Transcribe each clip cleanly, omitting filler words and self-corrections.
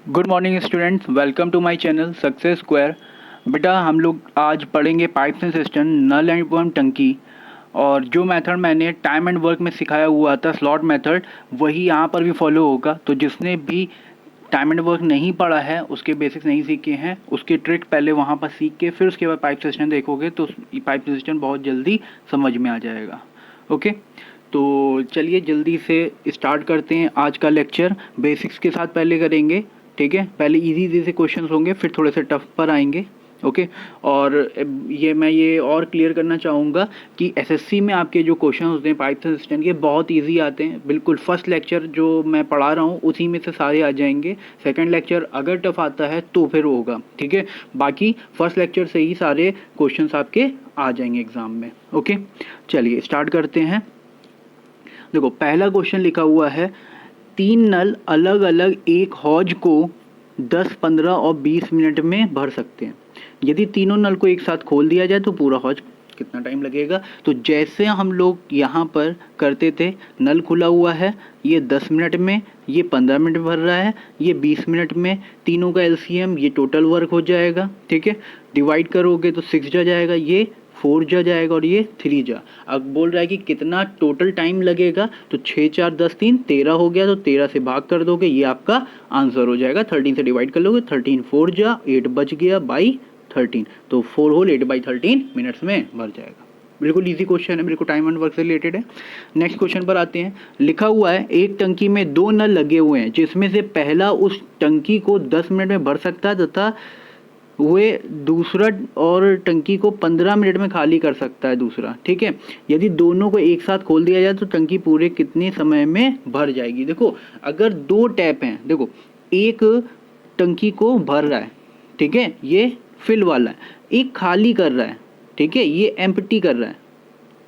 Good morning students, welcome to my channel success square. बेटा हम लोग आज पढ़ेंगे पाइप्स एंड सिस्टम, नल एंड वर्म टंकी। और जो मेथड मैंने टाइम एंड वर्क में सिखाया हुआ था स्लॉट मेथड, वही यहाँ पर भी फॉलो होगा। तो जिसने भी टाइम एंड वर्क नहीं पढ़ा है, उसके बेसिक्स नहीं सीखे हैं, उसके ट्रिक पहले वहाँ पर सीख के फिर उसके बाद पाइप सिस्टम देखोगे तो पाइप सिस्टम बहुत जल्दी समझ में आ जाएगा। ओके, तो चलिए जल्दी से स्टार्ट करते हैं आज का लेक्चर। बेसिक्स के साथ पहले करेंगे, ठीक है। पहले इजी से क्वेश्चंस होंगे, फिर थोड़े से टफ पर आएंगे। ओके, और मैं और क्लियर करना चाहूँगा कि एसएससी में आपके जो क्वेश्चन होते हैं पाइप सिस्टम के बहुत इजी आते हैं। बिल्कुल फर्स्ट लेक्चर जो मैं पढ़ा रहा हूँ उसी में से सारे आ जाएंगे। सेकंड लेक्चर अगर टफ आता है तो फिर होगा, ठीक है। बाकी फर्स्ट लेक्चर से ही सारे क्वेश्चंस आपके आ जाएंगे एग्जाम में। ओके, चलिए स्टार्ट करते हैं। देखो पहला क्वेश्चन लिखा हुआ है, 3 नल अलग अलग एक हौज को 10, 15 और 20 मिनट में भर सकते हैं। यदि तीनों नल को एक साथ खोल दिया जाए तो पूरा हौज कितना टाइम लगेगा। तो जैसे हम लोग यहाँ पर करते थे, नल खुला हुआ है, ये 10 मिनट में, ये 15 मिनट भर रहा है, ये 20 मिनट में, तीनों का एलसीएम ये टोटल वर्क हो जाएगा, ठीक है। डिवाइड करोगे तो 6 जा जाएगा, ये 4 जा जाएगा और ये 3 जा। अब बोल रहा है कि कितना टोटल टाइम लगेगा, तो 6 4 10 3 13 हो गया, तो 13 से भाग कर दोगे, ये आपका आंसर हो जाएगा। 13 से डिवाइड कर लोगे, 13 4 जा 8 बच गया बाई 13, तो 4 होल 8 बाई 13 मिनट्स में भर जाएगा। बिल्कुल इजी क्वेश्चन है, बिल्कुल टाइम एंड वर्क से रिलेटेड है। नेक्स्ट क्वेश्चन पर आते हैं। लिखा हुआ है, एक टंकी में 2 नल लगे हुए हैं, जिसमें से पहला उस टंकी को 10 मिनट में भर सकता है तथा वे दूसरा और टंकी को 15 मिनट में खाली कर सकता है दूसरा, ठीक है। यदि दोनों को एक साथ खोल दिया जाए तो टंकी पूरे कितने समय में भर जाएगी। देखो अगर 2 टैप हैं, देखो एक टंकी को भर रहा है, ठीक है, ये फिल वाला है, एक खाली कर रहा है, ठीक है, ये एम्प्टी कर रहा है।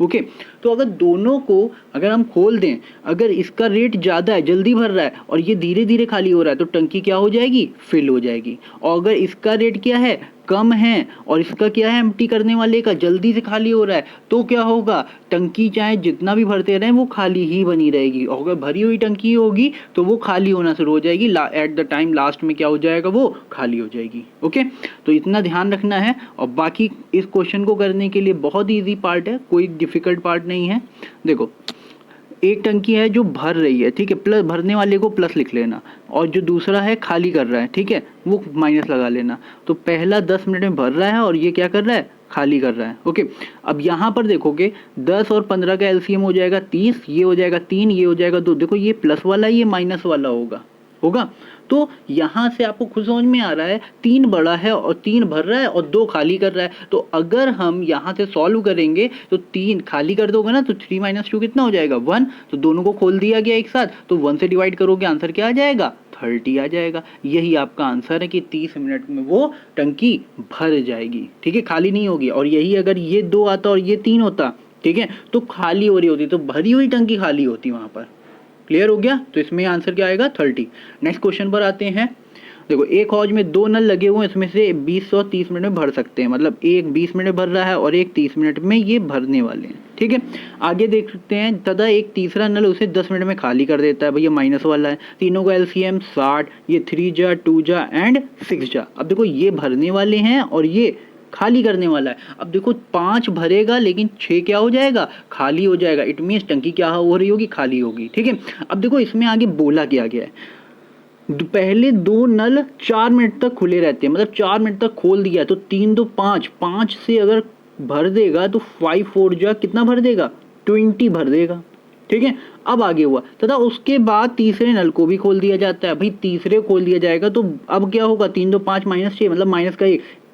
ओके, तो अगर दोनों को अगर हम खोल दें, अगर इसका रेट ज़्यादा है, जल्दी भर रहा है, और ये धीरे धीरे खाली हो रहा है, तो टंकी क्या हो जाएगी, फिल हो जाएगी। और अगर इसका रेट क्या है, कम है, और इसका क्या है, एम्प्टी करने वाले का जल्दी से खाली हो रहा है, तो क्या होगा, टंकी चाहे जितना भी भरते रहें वो खाली ही बनी रहेगी। और अगर भरी हुई टंकी होगी तो वो खाली होना शुरू हो जाएगी, एट द टाइम लास्ट में क्या हो जाएगा, वो खाली हो जाएगी। ओके, तो इतना ध्यान रखना है। और बाकी इस क्वेश्चन को करने के लिए बहुत ईजी पार्ट है, कोई डिफिकल्ट पार्ट नहीं है। देखो एक टंकी है जो भर रही है, ठीक है, प्लस भरने वाले को प्लस लिख लेना, और जो दूसरा है खाली कर रहा है, ठीक है, वो माइनस लगा लेना। तो पहला 10 मिनट में भर रहा है और ये क्या कर रहा है, खाली कर रहा है। ओके, अब यहाँ पर देखोगे 10 और 15 का एलसीएम हो जाएगा 30, ये हो जाएगा 3, ये हो जाएगा 2। देखो ये प्लस वाला ये माइनस वाला होगा। तो यहाँ से आपको खुद समझ में आ रहा है, 3 बड़ा है और 3 भर रहा है और 2 खाली कर रहा है। तो अगर हम यहाँ से सॉल्व करेंगे तो 3 खाली कर दोगे ना, तो 3 - 2 कितना हो जाएगा, 1। तो दोनों को खोल दिया गया एक साथ, तो 1 से डिवाइड करोगे, आंसर क्या आ जाएगा, 30 आ जाएगा। यही आपका आंसर है कि 30 मिनट में वो टंकी भर जाएगी, ठीक है, खाली नहीं होगी। और यही अगर ये 2 आता और ये 3 होता, ठीक है, तो खाली हो रही होती, तो भरी हुई टंकी खाली होती वहाँ पर। क्लियर हो गया, तो इसमें आंसर क्या आएगा, 30। नेक्स्ट क्वेश्चन पर आते हैं। देखो एक हौज में 2 नल लगे हुए हैं, इसमें से 20 और 30 मिनट में भर सकते हैं, मतलब एक 20 मिनट भर रहा है और एक 30 मिनट में ये भरने वाले हैं, ठीक है। आगे देख सकते हैं, तथा एक तीसरा नल उसे 10 मिनट में खाली कर देता है, भैया माइनस वाला है। तीनों का एलसीएम 60, ये 3 जा 2 जा एंड 6 जा। अब देखो ये भरने वाले हैं और ये खाली करने वाला है। अब देखो 5 भरेगा लेकिन 6 क्या हो जाएगा, खाली हो जाएगा। इट मीन्स टंकी क्या हो रही होगी, खाली होगी, ठीक है। अब देखो इसमें आगे बोला क्या गया है, पहले 2 नल 4 मिनट तक खुले रहते हैं, मतलब 4 मिनट तक खोल दिया तो 3 2 5, 5 से अगर भर देगा तो 5 4 जा कितना भर देगा, 20 भर देगा, ठीक है। अब आगे हुआ, तथा उसके बाद तीसरे नल को भी खोल दिया जाता है। भाई तीसरे खोल दिया जाएगा तो अब क्या होगा, 3 2 5 -6, मतलब माइनस का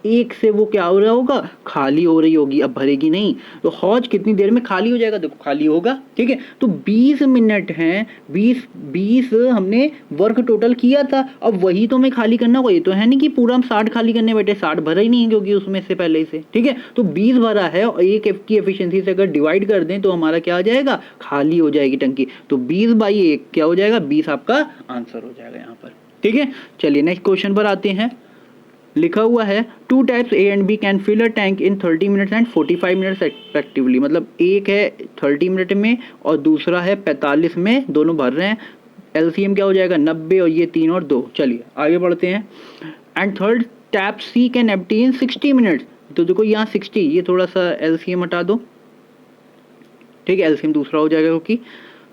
1 से वो क्या हो रहा होगा, खाली हो रही होगी, अब भरेगी नहीं। तो हौज कितनी देर में खाली हो जाएगा, देखो खाली होगा, ठीक है। तो 20 मिनट हैं, 20 हमने वर्क टोटल किया था, अब वही तो हमें खाली करना होगा। ये तो है नहीं कि पूरा हम 60 खाली करने बैठे, 60 भरा ही नहीं है क्योंकि उसमें से पहले से, ठीक है। तो 20 भरा है और 1 की एफिशिएंसी से अगर डिवाइड कर दें तो हमारा क्या आ जाएगा, खाली हो जाएगी टंकी। तो 20/1 क्या हो जाएगा, 20 आपका आंसर हो जाएगा यहाँ पर, ठीक है। चलिए नेक्स्ट क्वेश्चन पर आते हैं। लिखा हुआ है, 2 taps A and B can fill a tank in 30 minutes and 45 minutes respectively. मतलब एक है 30 मिनट में और दूसरा है 45 में, दोनों भर रहे हैं। एलसीएम क्या हो जाएगा 90 और ये 3 और 2। चलिए आगे बढ़ते हैं। And third tap C can empty in 60 minutes. तो देखो यहाँ 60, ये थोड़ा सा एलसीएम हटा दो, ठीक है, एलसीएम दूसरा हो जाएगा क्योंकि,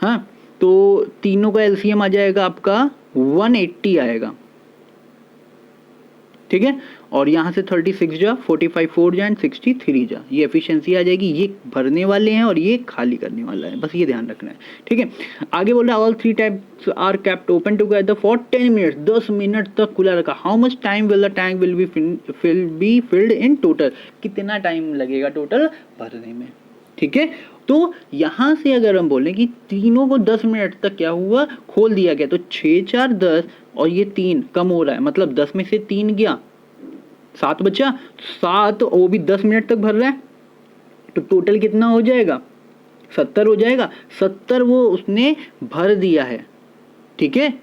हाँ, तो तीनों का एलसीएम आ जाएगा आपका 180 आएगा, ठीक है। और यहाँ से 36 जा, 45 4 जा एंड 63 जा, ये एफिशिएंसी आ जाएगी। ये भरने वाले हैं और ये खाली करने वाला है, बस ये ध्यान रखना है, ठीक है। आगे बोल रहा है all 3 taps are kept open together for 10 minutes, 10 minute तक खुला रखा। How much time will the tank will be filled in total, कितना टाइम लगेगा टोटल भरने में, ठीक है। तो यहाँ से अगर हम बोलें कि तीनों को 10 मिनट तक क्या हुआ, खोल दिया गया, तो 6 4 10 और ये 3 कम हो रहा है, मतलब 10 में से 3 गया, 7 बचा, 7 वो भी 10 मिनट तक भर रहा है, तो टोटल कितना हो जाएगा 70 हो जाएगा। 70 वो उसने भर दिया है, ठीक है,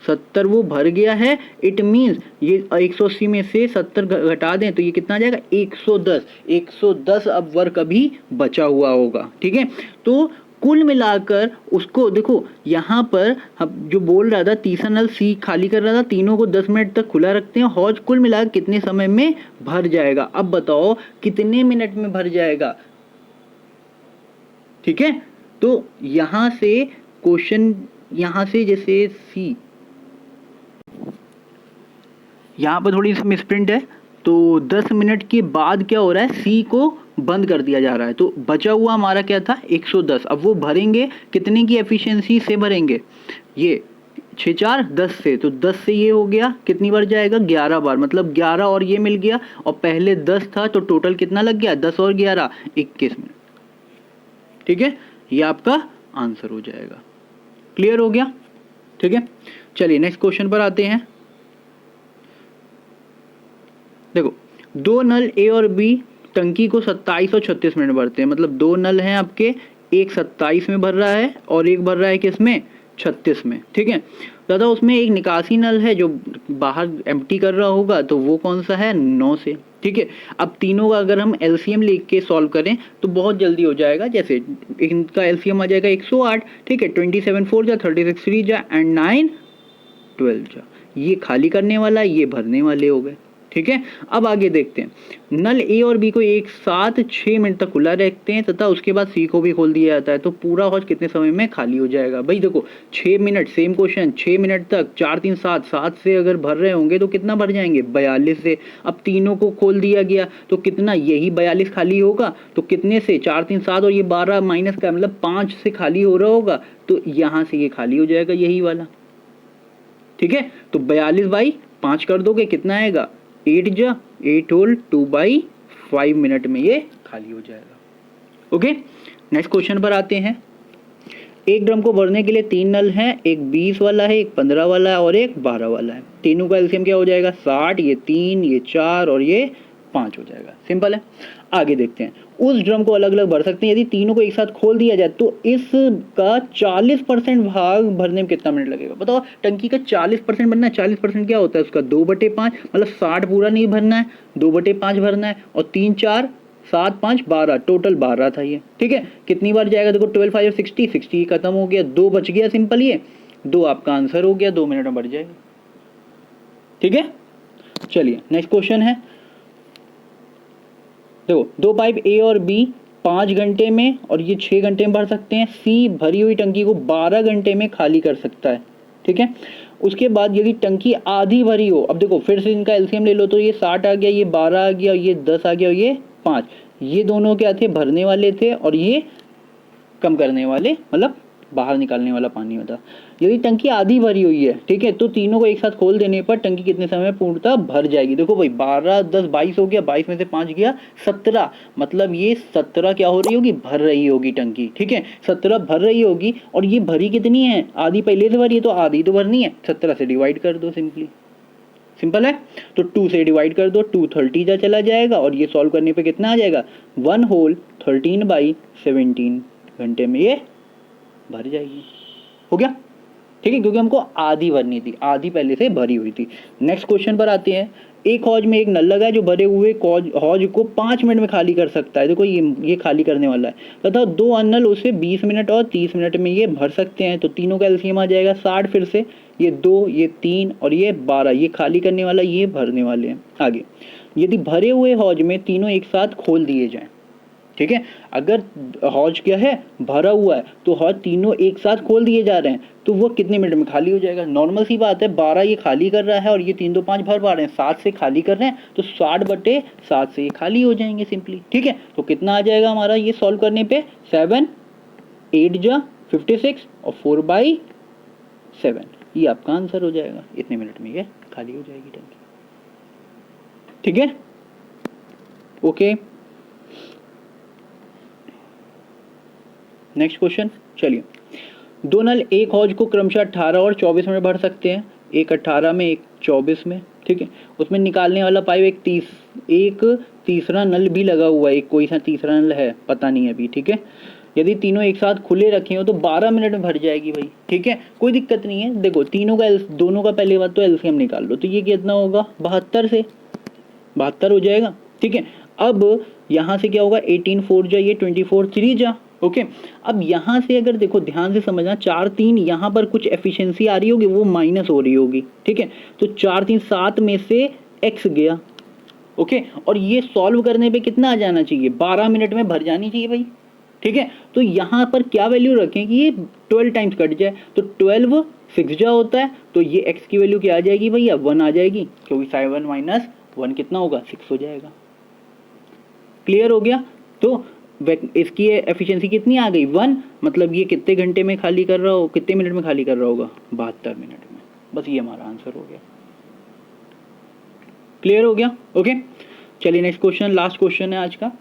70 वो भर गया है। इट मीन्स ये 180 में से 70 घटा दें तो ये कितना आ जाएगा 110। 110 अब वर्क अभी बचा हुआ होगा, ठीक है। तो कुल मिलाकर उसको देखो, यहाँ पर हम जो बोल रहा था तीसरा नल सी खाली कर रहा था, तीनों को 10 मिनट तक खुला रखते हैं, हौज कुल मिलाकर कितने समय में भर जाएगा। अब बताओ कितने मिनट में भर जाएगा, ठीक है। तो यहाँ से क्वेश्चन, यहाँ से जैसे सी, यहाँ पर थोड़ी सी मिसप्रिंट है, तो 10 मिनट के बाद क्या हो रहा है, सी को बंद कर दिया जा रहा है, तो बचा हुआ हमारा क्या था 110। अब वो भरेंगे कितने की एफिशिएंसी से भरेंगे, ये 6 4 10 से, तो 10 से ये हो गया, कितनी बार जाएगा 11 बार, मतलब 11 और ये मिल गया, और पहले 10 था तो टोटल कितना लग गया 10 और 11 21 मिनट, ठीक है। ये आपका आंसर हो जाएगा। क्लियर हो गया, ठीक है। चलिए नेक्स्ट क्वेश्चन पर आते हैं। देखो, दो नल ए और बी टंकी को 27 और 36 मिनट भरते हैं, मतलब दो नल हैं आपके, एक 27 में भर रहा है और एक भर रहा है किसमें 36 में, ठीक है। दादा उसमें एक निकासी नल है जो बाहर एम्प्टी कर रहा होगा, तो वो कौन सा है 9 से, ठीक है। अब तीनों का अगर हम एलसीएम लेके के सॉल्व करें तो बहुत जल्दी हो जाएगा, जैसे इनका एलसीएम आ जाएगा 108, ठीक है, 27 4 जा, 36 3 जा एंड 9 12 जा, ये खाली करने वाला, ये भरने वाले हो गए, ठीक है। अब आगे देखते हैं, नल ए और बी को एक साथ 6 मिनट तक खुला रखते हैं तथा उसके बाद सी को भी खोल दिया जाता है, तो पूरा हौज कितने समय में खाली हो जाएगा। भाई देखो 6 मिनट, सेम क्वेश्चन, 6 मिनट तक 4 3 7, 7 से अगर भर रहे होंगे तो कितना भर जाएंगे 42 से। अब तीनों को खोल दिया गया तो कितना, यही 42 खाली होगा, तो कितने से 4 3 7 और ये 12 माइनस का मतलब 5 से खाली हो रहा होगा, तो यहाँ से ये खाली हो जाएगा यही वाला, ठीक है। तो 42/5 कर दोगे कितना आएगा 8 जा 8 होल 2/5 मिनट में ये खाली हो जाएगा। ओके, नेक्स्ट क्वेश्चन पर आते हैं। एक ड्रम को भरने के लिए 3 नल हैं, एक 20 वाला है, एक 15 वाला है और एक 12 वाला है। तीनों का एलसीएम क्या हो जाएगा 60, ये 3, ये 4 और ये 5 हो जाएगा। सिंपल है। आगे देखते हैं, उस ड्रम को अलग अलग भर सकते हैं। यदि तीनों को एक साथ खोल दिया जाए तो इसका 40% भाग भरने में कितना मिनट लगेगा। बताओ, टंकी का 40% भरना है, 40% क्या होता है उसका 2/5, मतलब 60 पूरा नहीं भरना है, 2/5 भरना है, और 3 4 7 5 12, टोटल 12 था ये, ठीक है। कितनी बार जाएगा देखो 12 5 60, 60 खत्म हो गया, 2 बच गया, सिंपल, ये 2 आपका आंसर हो गया, 2 मिनट में भर जाएगा, ठीक है। चलिए नेक्स्ट क्वेश्चन है। देखो, दो पाइप ए और बी 5 घंटे में और ये 6 घंटे में भर सकते हैं। सी भरी हुई टंकी को 12 घंटे में खाली कर सकता है, ठीक है। उसके बाद यदि टंकी आधी भरी हो, अब देखो फिर से इनका एलसीएम ले लो, तो ये 60 आ गया, ये 12 आ गया, ये 10 आ गया और ये 5, ये दोनों क्या थे भरने वाले थे और ये कम करने वाले, मतलब बाहर निकालने वाला पानी होता। यदि टंकी आधी भरी हुई है, ठीक है, तो तीनों को एक साथ खोल देने पर टंकी कितने समय में पूर्णतः भर जाएगी। देखो भाई 12 10 22 हो गया, 22 में से 5 गया 17, मतलब ये 17 क्या हो रही होगी भर रही होगी टंकी, ठीक है, 17 भर रही होगी। और ये भरी कितनी है, आधी पहले से भरी है तो आधी तो भरनी है, 17 से डिवाइड कर दो, सिंपली, सिंपल है। तो 2 से डिवाइड कर दो, 2 30 जा चला जाएगा और ये सॉल्व करने पे कितना आ जाएगा 1 होल 13/17 घंटे में ये भर जाएगी। हो गया, ठीक है, क्योंकि हमको आधी भरनी थी, आधी पहले से भरी हुई थी। नेक्स्ट क्वेश्चन पर आते हैं। एक हौज में एक नल लगा है जो भरे हुए हौज को 5 मिनट में खाली कर सकता है। देखो ये खाली करने वाला है, तथा 2 अन्य नल उसे 20 मिनट और 30 मिनट में ये भर सकते हैं। तो तीनों का एलसीएम आ जाएगा 60, फिर से ये 2, ये 3 और ये 12, ये खाली करने वाला, ये भरने वाले हैं। आगे, यदि भरे हुए हौज में तीनों एक साथ खोल दिए जाएं, ठीक है, अगर हौज क्या है, भरा हुआ है, तो हौज तीनों एक साथ खोल दिए जा रहे हैं तो वो कितने मिनट में खाली हो जाएगा? नॉर्मल सी बात है, 12 ये खाली कर रहा है और ये 3 2 5 भर पा रहे हैं, 7 से खाली कर रहे हैं, तो 60/7 से ये खाली हो जाएंगे सिंपली। ठीक है, तो कितना आ जाएगा हमारा ये सॉल्व करने पे? 7 8 जा 56 और 4/7, ये आपका आंसर हो जाएगा। इतने मिनट में ये खाली हो जाएगी टंकी। ठीक है, ओके। नेक्स्ट क्वेश्चन, चलिए। 2 नल एक हौज को क्रमशः 18 और 24 में भर सकते हैं, एक 18 में एक 24 में। ठीक है, उसमें निकालने वाला पाइप एक तीसरा नल भी लगा हुआ है, एक कोई सा तीसरा नल है, पता नहीं अभी। ठीक है, यदि तीनों एक साथ खुले रखे हो तो 12 मिनट में भर जाएगी भाई। ठीक है, कोई दिक्कत नहीं है। देखो दोनों का पहले बात तो एलसीएम निकाल लो, तो ये कितना होगा? 72 से 72 हो जाएगा। ठीक है, अब यहाँ से क्या होगा? 18 4 जा, ये 24 3 जा। ओके, अब यहाँ से अगर देखो ध्यान से समझना, 4 3 यहाँ पर कुछ एफिशिएंसी आ रही होगी, वो माइनस हो रही होगी। ठीक है, तो 4 3 7 में से x गया। ओके, और ये सॉल्व करने पे कितना आ जाना चाहिए? 12 मिनट में भर जानी चाहिए भाई। ठीक है, तो यहाँ पर क्या वैल्यू रखें कि ये 12 टाइम्स कट जाए, तो 12 6 जा होता है, तो ये x की वैल्यू क्या आ जाएगी भैया? 1 आ जाएगी, क्योंकि 7 माइनस 1 कितना होगा? 6 हो जाएगा। क्लियर हो गया? तो इसकी एफिशिएंसी कितनी आ गई? 1, मतलब ये कितने घंटे में खाली कर रहा हो, कितने मिनट में खाली कर रहा होगा? 72 मिनट में। बस ये हमारा आंसर हो गया। क्लियर हो गया? ओके, चलिए नेक्स्ट क्वेश्चन, लास्ट क्वेश्चन है आज का।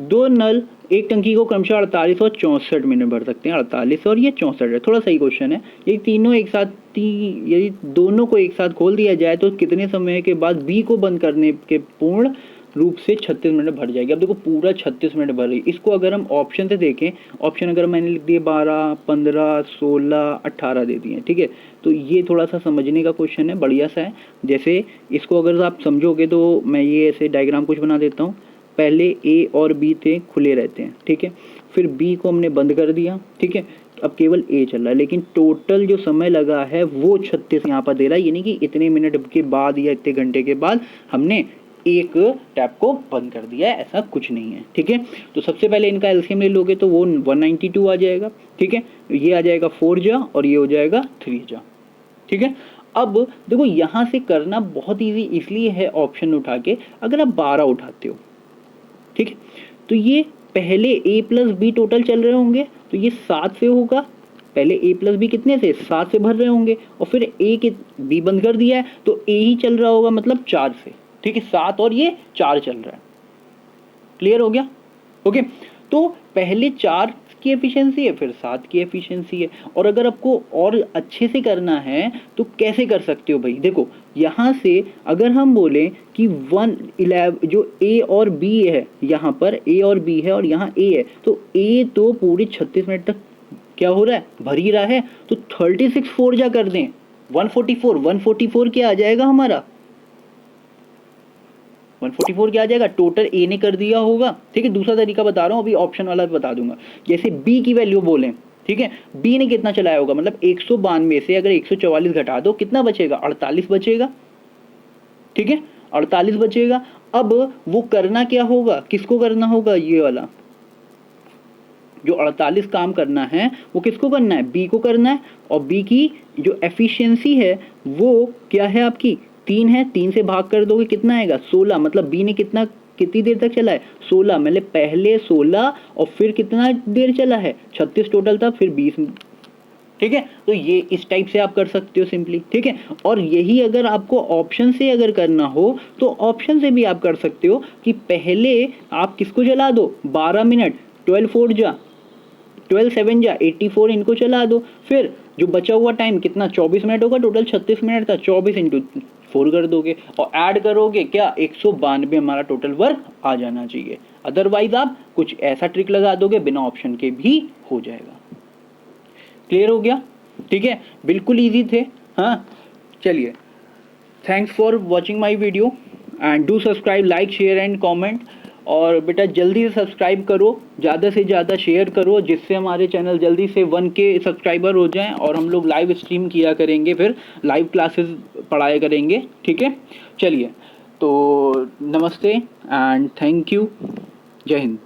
2 नल एक टंकी को क्रमशः 48 और 64 मिनट भर सकते हैं। 48 और ये 64 है, थोड़ा सही क्वेश्चन है। यदि तीनों एक साथ यदि दोनों को एक साथ खोल दिया जाए तो कितने समय के बाद बी को बंद करने के पूर्ण रूप से 36 मिनट भर जाएगी? अब देखो पूरा 36 मिनट भर रही। इसको अगर हम ऑप्शन से देखें, ऑप्शन अगर मैंने लिख दिए 12 15 16 18 दे दिए। ठीक है, तो ये थोड़ा सा समझने का क्वेश्चन है, बढ़िया सा है। जैसे इसको अगर आप समझोगे तो मैं ये ऐसे डायग्राम कुछ बना देता हूँ। पहले ए और बी थे, खुले रहते हैं। ठीक है, फिर बी को हमने बंद कर दिया। ठीक है, अब केवल ए चल रहा है, लेकिन टोटल जो समय लगा है वो 36 यहाँ पर दे रहा है, यानी कि इतने मिनट के बाद या इतने घंटे के बाद हमने एक टैप को बंद कर दिया है, ऐसा कुछ नहीं है। ठीक है, तो सबसे पहले इनका एलसीएम ले लोगे तो वो 192 आ जाएगा। ठीक है, ये आ जाएगा 4 जा और ये हो जाएगा 3 जा। ठीक है, अब देखो यहाँ से करना बहुत इजी इसलिए है ऑप्शन उठा के, अगर आप 12 उठाते हो, ठीक है, तो ये पहले a प्लस बी टोटल चल रहे होंगे, तो ये 7 से होगा। पहले a प्लस बी कितने से? 7 से भर रहे होंगे, और फिर a के b बंद कर दिया है तो a ही चल रहा होगा, मतलब 4 से। ठीक है, 7 और ये 4 चल रहा है। क्लियर हो गया? ओके, तो पहले 4 की एफिशिएंसी है, फिर 7 की एफिशिएंसी है। और अगर आपको और अच्छे से करना है तो कैसे कर सकते हो भाई? देखो यहाँ से अगर हम बोलें कि 111 जो a और b है, यहाँ पर a और b है और यहाँ a है, तो a तो पूरे 36 मिनट तक क्या हो रहा है? भर ही रहा है। तो 36 4 जा कर दें 144 क्या आ जाएगा हमारा? 144 क्या आ जाएगा? टोटल ए ने कर दिया होगा। ठीक है, दूसरा तरीका बता रहा हूँ, अभी ऑप्शन वाला बता दूंगा। जैसे बी की वैल्यू बोलें, ठीक है, बी ने कितना चलाया होगा? मतलब 192 से अगर 144 घटा दो कितना बचेगा? 48 बचेगा। ठीक है, 48 बचेगा। अब वो करना क्या होगा? किसको करना होगा? ये वाला जो 48 काम करना है वो किसको करना है? बी को करना है। और बी की जो एफिशिएंसी है वो क्या है आपकी? 3 है। 3 से भाग कर दोगे कितना आएगा? 16। मतलब बी ने कितनी देर तक चला है? 16। मतलब पहले 16 और फिर कितना देर चला है? 36 टोटल था, फिर 20। ठीक है, तो ये इस टाइप से आप कर सकते हो सिंपली। ठीक है, और यही अगर आपको ऑप्शन से अगर करना हो तो ऑप्शन से भी आप कर सकते हो कि पहले आप किसको चला दो? 12 मिनट, 12 4 जा 12 7 जा 84, इनको चला दो। फिर जो बचा हुआ टाइम कितना? 24 मिनट होगा। टोटल 36 मिनट था, 24 इंटू 4 कर दोगे और ऐड करोगे क्या? 192 हमारा टोटल वर्क आ जाना चाहिए। अदरवाइज आप कुछ ऐसा ट्रिक लगा दोगे बिना ऑप्शन के भी हो जाएगा। क्लियर हो गया? ठीक है, बिल्कुल इजी थे। हाँ, चलिए, thanks for watching my video. And do subscribe, like, share and comment. और बेटा जल्दी से सब्सक्राइब करो, ज़्यादा से ज़्यादा शेयर करो, जिससे हमारे चैनल जल्दी से 1K सब्सक्राइबर हो जाएं और हम लोग लाइव स्ट्रीम किया करेंगे, फिर लाइव क्लासेस पढ़ाया करेंगे। ठीक है, चलिए तो नमस्ते एंड थैंक यू। जय हिंद।